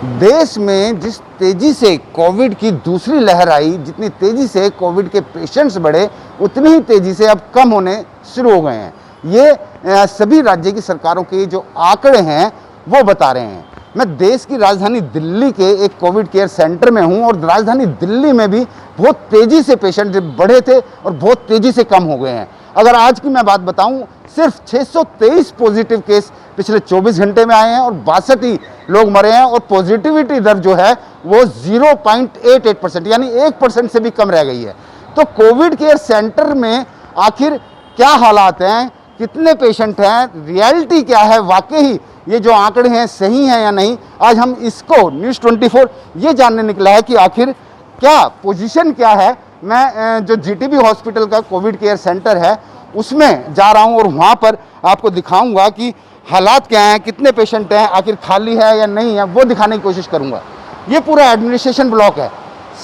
देश में जिस तेजी से कोविड की दूसरी लहर आई, जितनी तेजी से कोविड के पेशेंट्स बढ़े, उतनी ही तेजी से अब कम होने शुरू हो गए हैं। ये सभी राज्य की सरकारों के जो आंकड़े हैं वो बता रहे हैं। मैं देश की राजधानी दिल्ली के एक कोविड केयर सेंटर में हूं और राजधानी दिल्ली में भी बहुत तेजी से पेशेंट बढ़े थे और बहुत तेजी से कम हो गए हैं। अगर आज की मैं बात बताऊं, सिर्फ 623 पॉजिटिव केस पिछले 24 घंटे में आए हैं और 62 ही लोग मरे हैं और पॉजिटिविटी दर जो है वो 0.88% यानी 1% से भी कम रह गई है। तो कोविड केयर सेंटर में आखिर क्या हालात हैं, कितने पेशेंट हैं, रियलिटी क्या है, वाकई ये जो आंकड़े हैं सही हैं या नहीं, आज हम इसको न्यूज़ 24 ये जानने निकला है कि आखिर क्या पोजीशन क्या है। मैं जो जीटीबी हॉस्पिटल का कोविड केयर सेंटर है उसमें जा रहा हूं और वहां पर आपको दिखाऊंगा कि हालात क्या हैं, कितने पेशेंट हैं, आखिर खाली है या नहीं है, वो दिखाने की कोशिश करूंगा। ये पूरा एडमिनिस्ट्रेशन ब्लॉक है,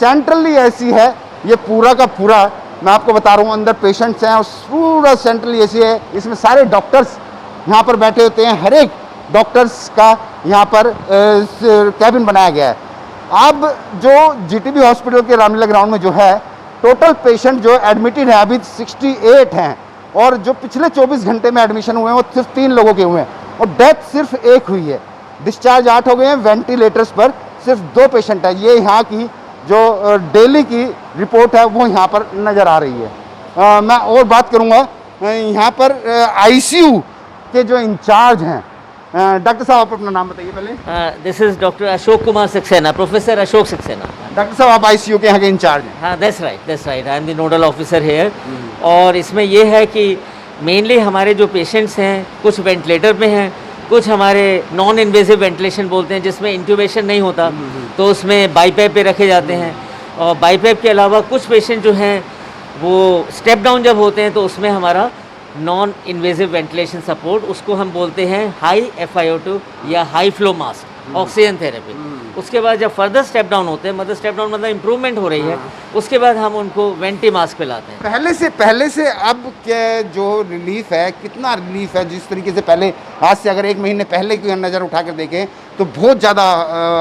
सेंट्रली ऐसी है, ये पूरा का पूरा मैं आपको बता रहा हूँ। अंदर पेशेंट्स हैं और पूरा सेंट्रली ऐसी है। इसमें सारे डॉक्टर्स यहाँ पर बैठे होते हैं, हर एक डॉक्टर्स का यहाँ पर कैबिन बनाया गया है। अब जो जीटीबी हॉस्पिटल के रामलीला ग्राउंड में जो है टोटल पेशेंट जो एडमिटेड है अभी 68 हैं और जो पिछले 24 घंटे में एडमिशन हुए हैं वो सिर्फ 3 लोगों के हुए हैं और डेथ सिर्फ 1 हुई है। डिस्चार्ज 8 हो गए हैं, वेंटिलेटर्स पर सिर्फ 2 पेशेंट है। ये यहाँ की जो डेली की रिपोर्ट है वो यहाँ पर नज़र आ रही है। मैं और बात करूँगा यहाँ पर आईसीयू के जो इंचार्ज हैं। डॉक्टर साहब आप अपना नाम बताइए पहले। This is doctor Ashok Kumar Saxena, professor Ashok Saxena. Doctor साहब आप आईसीयू के यहाँ के इंचार्ज हैं। हाँ, that's right, I am the nodal officer here. और इसमें ये है कि मेनली हमारे जो पेशेंट्स हैं कुछ वेंटिलेटर पे हैं, कुछ हमारे नॉन इन्वेसिव वेंटिलेशन बोलते हैं जिसमें इंट्यूबेशन नहीं होता, तो उसमें बाईपैप पे रखे जाते हैं। और बाईपैप के अलावा कुछ पेशेंट जो हैं वो स्टेप डाउन जब होते हैं तो उसमें हमारा नॉन इन्वेसिव वेंटिलेशन सपोर्ट, उसको हम बोलते हैं हाई FiO2 या high flow mask, oxygen therapy. उसके बाद जब फर्दर स्टेप डाउन होते हैं, मतलब स्टेप डाउन मतलब इम्प्रूवमेंट हो रही है, उसके बाद हम उनको वेंटी मास्क पे लाते हैं। पहले से अब के जो रिलीफ है, कितना रिलीफ है? जिस तरीके से पहले आज से अगर 1 महीने पहले की नज़र उठा कर देखें तो बहुत ज़्यादा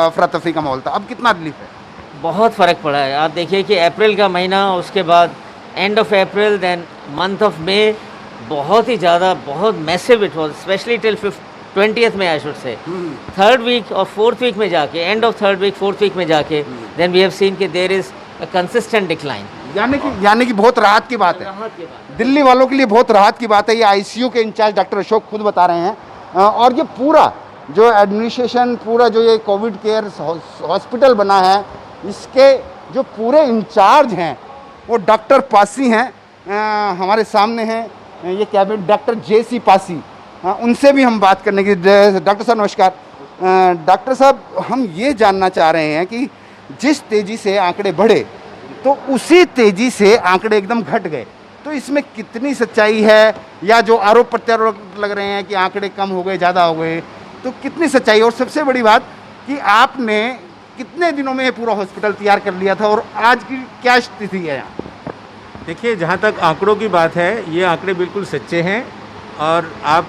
अफरा तफरी का माहौल था, अब कितना रिलीफ है? बहुत फ़र्क पड़ा है। आप देखिए कि अप्रैल का महीना, उसके बाद end of April, then month of May, बहुत ही ज़्यादा, बहुत massive it was, especially till 20th में I should say. 3rd week और 4th वीक में जाके, end of 3rd week 4th week में जाके देन वी हैव सीन कि there is a consistent decline. यानी कि बहुत राहत की बात है, दिल्ली वालों के लिए बहुत राहत की बात है। ये आईसीयू के इंचार्ज डॉक्टर अशोक खुद बता रहे हैं। और ये पूरा जो एडमिनिस्ट्रेशन, पूरा जो ये कोविड केयर हॉस्पिटल बना है, इसके जो पूरे इंचार्ज हैं वो डॉक्टर पासी हैं, हमारे सामने हैं ये कैबिनेट डॉक्टर JC पासी। उनसे भी हम बात करने की। डॉक्टर साहब नमस्कार। डॉक्टर साहब, हम ये जानना चाह रहे हैं कि जिस तेज़ी से आंकड़े बढ़े तो उसी तेज़ी से आंकड़े एकदम घट गए, तो इसमें कितनी सच्चाई है? या जो आरोप प्रत्यारोप लग रहे हैं कि आंकड़े कम हो गए, ज़्यादा हो गए, तो कितनी सच्चाई? और सबसे बड़ी बात कि आपने कितने दिनों में ये पूरा हॉस्पिटल तैयार कर लिया था और आज की क्या स्थिति है यहाँ? देखिए, जहाँ तक आंकड़ों की बात है, ये आंकड़े बिल्कुल सच्चे हैं और आप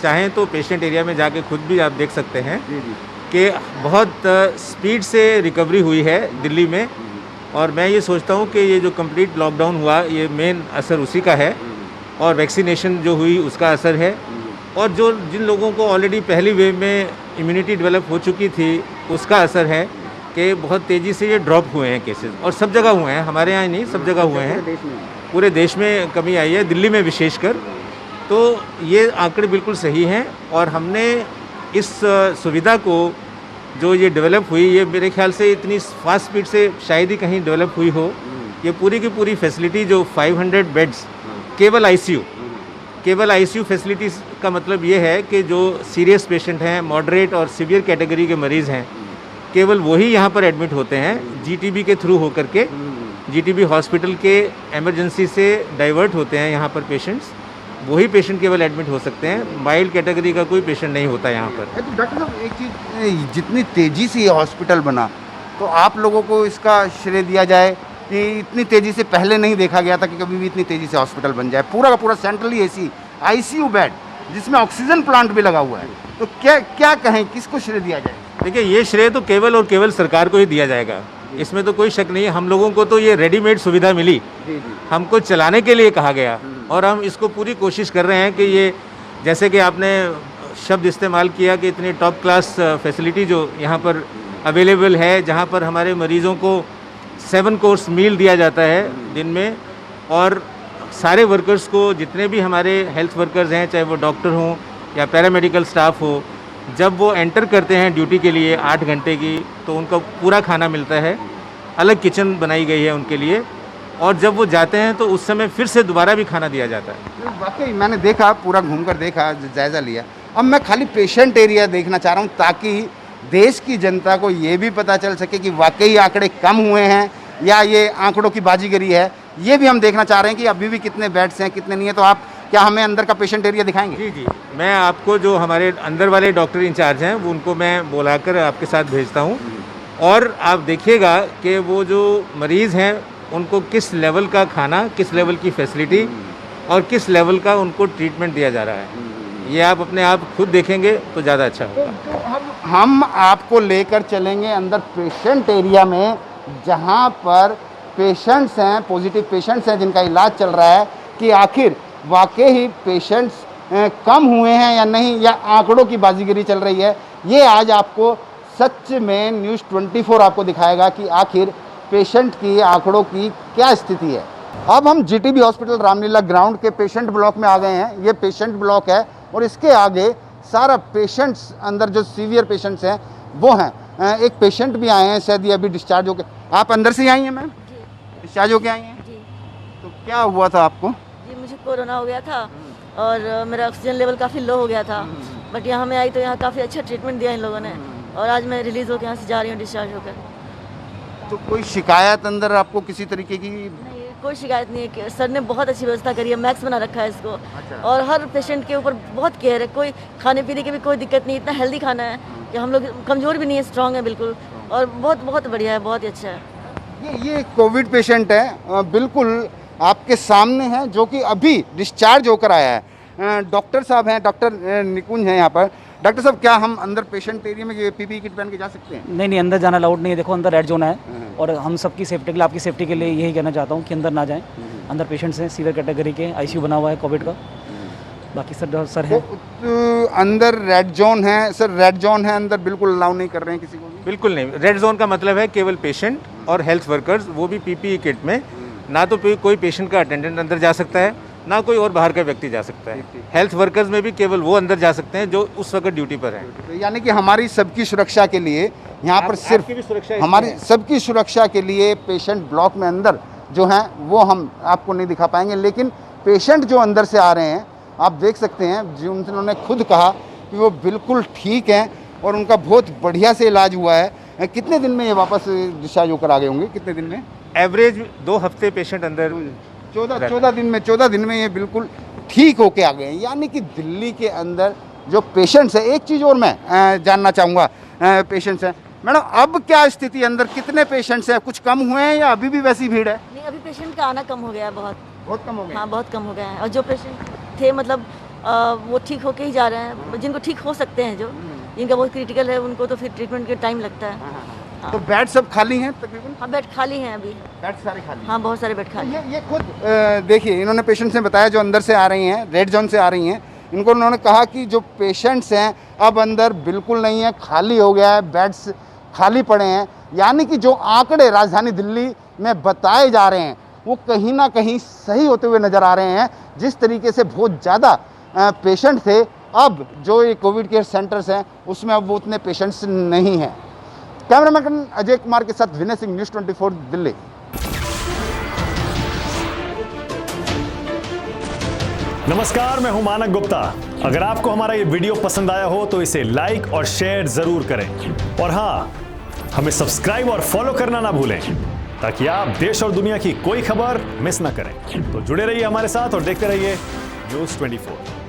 चाहें तो पेशेंट एरिया में जाके खुद भी आप देख सकते हैं कि बहुत स्पीड से रिकवरी हुई है दिल्ली में। और मैं ये सोचता हूँ कि ये जो कंप्लीट लॉकडाउन हुआ, ये मेन असर उसी का है और वैक्सीनेशन जो हुई उसका असर है। और जो जिन लोगों को ऑलरेडी पहली वेव में इम्यूनिटी डेवलप हो चुकी थी उसका असर है कि बहुत तेज़ी से ये ड्रॉप हुए हैं केसेस, और सब जगह हुए हैं, हमारे यहाँ नहीं, सब जगह हुए हैं, पूरे देश में कमी आई है, दिल्ली में विशेषकर। तो ये आंकड़े बिल्कुल सही हैं और हमने इस सुविधा को जो ये डेवलप हुई, ये मेरे ख्याल से इतनी फास्ट स्पीड से शायद ही कहीं डेवलप हुई हो। ये पूरी की पूरी फैसिलिटी जो 500 बेड्स केवल आईसीयू फैसिलिटीज़ का मतलब ये है कि जो सीरियस पेशेंट हैं, मॉडरेट और सीवियर कैटेगरी के मरीज़ हैं, केवल वही यहाँ पर एडमिट होते हैं जीटीबी के थ्रू होकर के। जीटीबी हॉस्पिटल के इमरजेंसी से डाइवर्ट होते हैं यहाँ पर पेशेंट्स, वही पेशेंट केवल एडमिट हो सकते हैं, माइल्ड कैटेगरी का कोई पेशेंट नहीं होता यहाँ पर। तो डॉक्टर साहब, एक चीज़, जितनी तेज़ी से ये हॉस्पिटल बना तो आप लोगों को इसका श्रेय दिया जाए कि इतनी तेज़ी से पहले नहीं देखा गया था कि कभी भी इतनी तेज़ी से हॉस्पिटल बन जाए। पूरा का पूरा सेंट्रली AC आईसीयू बेड जिसमें ऑक्सीजन प्लांट भी लगा हुआ है, तो क्या क्या कहें, किसको श्रेय दिया जाए? देखिए, ये श्रेय तो केवल और केवल सरकार को ही दिया जाएगा, इसमें तो कोई शक नहीं है। हम लोगों को तो ये रेडीमेड सुविधा मिली, हमको चलाने के लिए कहा गया और हम इसको पूरी कोशिश कर रहे हैं कि ये, जैसे कि आपने शब्द इस्तेमाल किया कि इतनी टॉप क्लास फैसिलिटी जो यहाँ पर अवेलेबल है, जहाँ पर हमारे मरीज़ों को 7 कोर्स मील दिया जाता है दिन में, और सारे वर्कर्स को, जितने भी हमारे हेल्थ वर्कर्स हैं, चाहे वो डॉक्टर हों या पैरामेडिकल स्टाफ हो, जब वो एंटर करते हैं ड्यूटी के लिए 8 घंटे की, तो उनका पूरा खाना मिलता है, अलग किचन बनाई गई है उनके लिए, और जब वो जाते हैं तो उस समय फिर से दोबारा भी खाना दिया जाता है। वाकई मैंने देखा, पूरा घूमकर देखा, जायज़ा लिया। अब मैं खाली पेशेंट एरिया देखना चाह रहा हूँ ताकि देश की जनता को ये भी पता चल सके कि वाकई आंकड़े कम हुए हैं या ये आंकड़ों की बाजीगरी है। ये भी हम देखना चाह रहे हैं कि अभी भी कितने बेड्स हैं, कितने नहीं है। तो आप क्या हमें अंदर का पेशेंट एरिया दिखाएंगे? जी जी, मैं आपको जो हमारे अंदर वाले डॉक्टर इंचार्ज हैं वो उनको मैं बुलाकर आपके साथ भेजता हूँ, और आप देखिएगा कि वो जो मरीज़ हैं उनको किस लेवल का खाना, किस लेवल की फैसिलिटी और किस लेवल का उनको ट्रीटमेंट दिया जा रहा है। ये आप अपने आप खुद देखेंगे तो ज़्यादा अच्छा होगा। तो हम आपको लेकर चलेंगे अंदर पेशेंट एरिया में, जहां पर पेशेंट्स हैं, पॉजिटिव पेशेंट्स हैं जिनका इलाज चल रहा है, कि आखिर वाकई ही पेशेंट्स कम हुए हैं या नहीं, या आंकड़ों की बाजीगरी चल रही है। ये आज आपको सच में न्यूज़ 24 आपको दिखाएगा कि आखिर पेशेंट की आंकड़ों की क्या स्थिति है। अब हम जीटीबी हॉस्पिटल रामलीला ग्राउंड के पेशेंट ब्लॉक में आ गए हैं। ये पेशेंट ब्लॉक है और इसके आगे सारा पेशेंट्स, अंदर जो सीवियर पेशेंट्स हैं वो हैं। एक पेशेंट भी आए हैं, शायद ये अभी डिस्चार्ज होकर। आप अंदर से आई हैं मैम? डिस्चार्ज होकर आई हैं? जी तो क्या हुआ था आपको? जी, मुझे कोरोना हो गया था और मेरा ऑक्सीजन लेवल काफ़ी लो हो गया था, बट यहाँ मैं आई तो यहाँ काफ़ी अच्छा ट्रीटमेंट दिया इन लोगों ने, और आज मैं रिलीज़ होकर यहाँ से जा रही हूँ डिस्चार्ज होकर। तो कोई शिकायत अंदर आपको किसी तरीके की? नहीं, कोई शिकायत नहीं है कि सर ने बहुत अच्छी व्यवस्था करी है, मैक्स बना रखा है इसको। और हर पेशेंट के ऊपर बहुत केयर है, कोई खाने पीने की भी कोई दिक्कत नहीं, इतना हेल्दी खाना है कि हम लोग कमज़ोर भी नहीं है, स्ट्रांग है बिल्कुल, और बहुत बहुत बढ़िया है, बहुत ही अच्छा है। ये कोविड पेशेंट है, बिल्कुल आपके सामने है, जो कि अभी डिस्चार्ज होकर आया है। डॉक्टर साहब हैं, डॉक्टर निकुंज हैं यहाँ पर। डॉक्टर साहब, क्या हम अंदर पेशेंट एरिया में पीपीई किट पहन के जा सकते हैं? नहीं, अंदर जाना अलाउड नहीं है। देखो, अंदर रेड जोन है और हम सबकी सेफ्टी के लिए, आपकी सेफ्टी के लिए यही कहना चाहता हूँ कि अंदर ना जाएं। अंदर पेशेंट्स हैं सीवियर कैटेगरी के, आईसीयू बना हुआ है कोविड का। बाकी सर है तो अंदर रेड जोन है सर, रेड जोन है अंदर, बिल्कुल अलाउ नहीं कर रहे हैं किसी को भी? बिल्कुल नहीं। रेड जोन का मतलब है केवल पेशेंट और हेल्थ वर्कर्स, वो भी पीपीई किट में। ना तो कोई पेशेंट का अटेंडेंट अंदर जा सकता है, ना कोई और बाहर का व्यक्ति जा सकता है। हेल्थ वर्कर्स में भी केवल वो अंदर जा सकते हैं जो उस वक्त ड्यूटी पर हैं। तो यानी कि हमारी सबकी सुरक्षा के लिए यहाँ पर सिर्फ आपकी भी सुरक्षा है हमारी इसमें। सबकी सुरक्षा के लिए पेशेंट ब्लॉक में अंदर जो हैं वो हम आपको नहीं दिखा पाएंगे, लेकिन पेशेंट जो अंदर से आ रहे हैं आप देख सकते हैं, जो उन्होंने खुद कहा कि वो बिल्कुल ठीक हैं और उनका बहुत बढ़िया से इलाज हुआ है। कितने दिन में ये वापस डिस्चार्ज होकर आ गए होंगे? कितने दिन में? एवरेज 2 हफ्ते पेशेंट अंदर 14 दिन में ये बिल्कुल ठीक होके आ गए हैं। यानी कि दिल्ली के अंदर जो पेशेंट्स है, एक चीज़ और मैं जानना चाहूँगा, पेशेंट्स हैं मैडम, अब क्या स्थिति अंदर, कितने पेशेंट्स हैं? कुछ कम हुए हैं या अभी भी वैसी भीड़ है? नहीं, अभी पेशेंट का आना कम हो गया है, बहुत कम हो गए। हाँ, बहुत कम हो गया है। और जो पेशेंट थे मतलब वो ठीक होके ही जा रहे हैं, जिनको ठीक हो सकते हैं, जो जिनका बहुत क्रिटिकल है उनको तो फिर ट्रीटमेंट के टाइम लगता है। तो बेड सब खाली हैं तकरीबन? हाँ, बेड खाली हैं अभी। बेड सारे खाली? हाँ, बहुत सारे बेड खाली हैं। ये खुद देखिए, इन्होंने पेशेंट्स ने बताया जो अंदर से आ रही हैं, रेड जोन से आ रही हैं, इनको उन्होंने कहा कि जो पेशेंट्स हैं अब अंदर बिल्कुल नहीं है, खाली हो गया है, बेड्स खाली पड़े हैं। यानी कि जो आंकड़े राजधानी दिल्ली में बताए जा रहे हैं वो कहीं ना कहीं सही होते हुए नज़र आ रहे हैं। जिस तरीके से बहुत ज़्यादा पेशेंट थे, अब जो ये कोविड केयर सेंटर्स हैं उसमें अब वो उतने पेशेंट्स नहीं हैं। कैमरामैन अजय कुमार के साथ विनय सिंह, न्यूज़ 24 दिल्ली। नमस्कार, मैं हूं मानक गुप्ता। अगर आपको हमारा ये वीडियो पसंद आया हो तो इसे लाइक और शेयर जरूर करें, और हाँ, हमें सब्सक्राइब और फॉलो करना ना भूलें ताकि आप देश और दुनिया की कोई खबर मिस ना करें। तो जुड़े रहिए हमारे साथ और देखते रहिए न्यूज़ 24।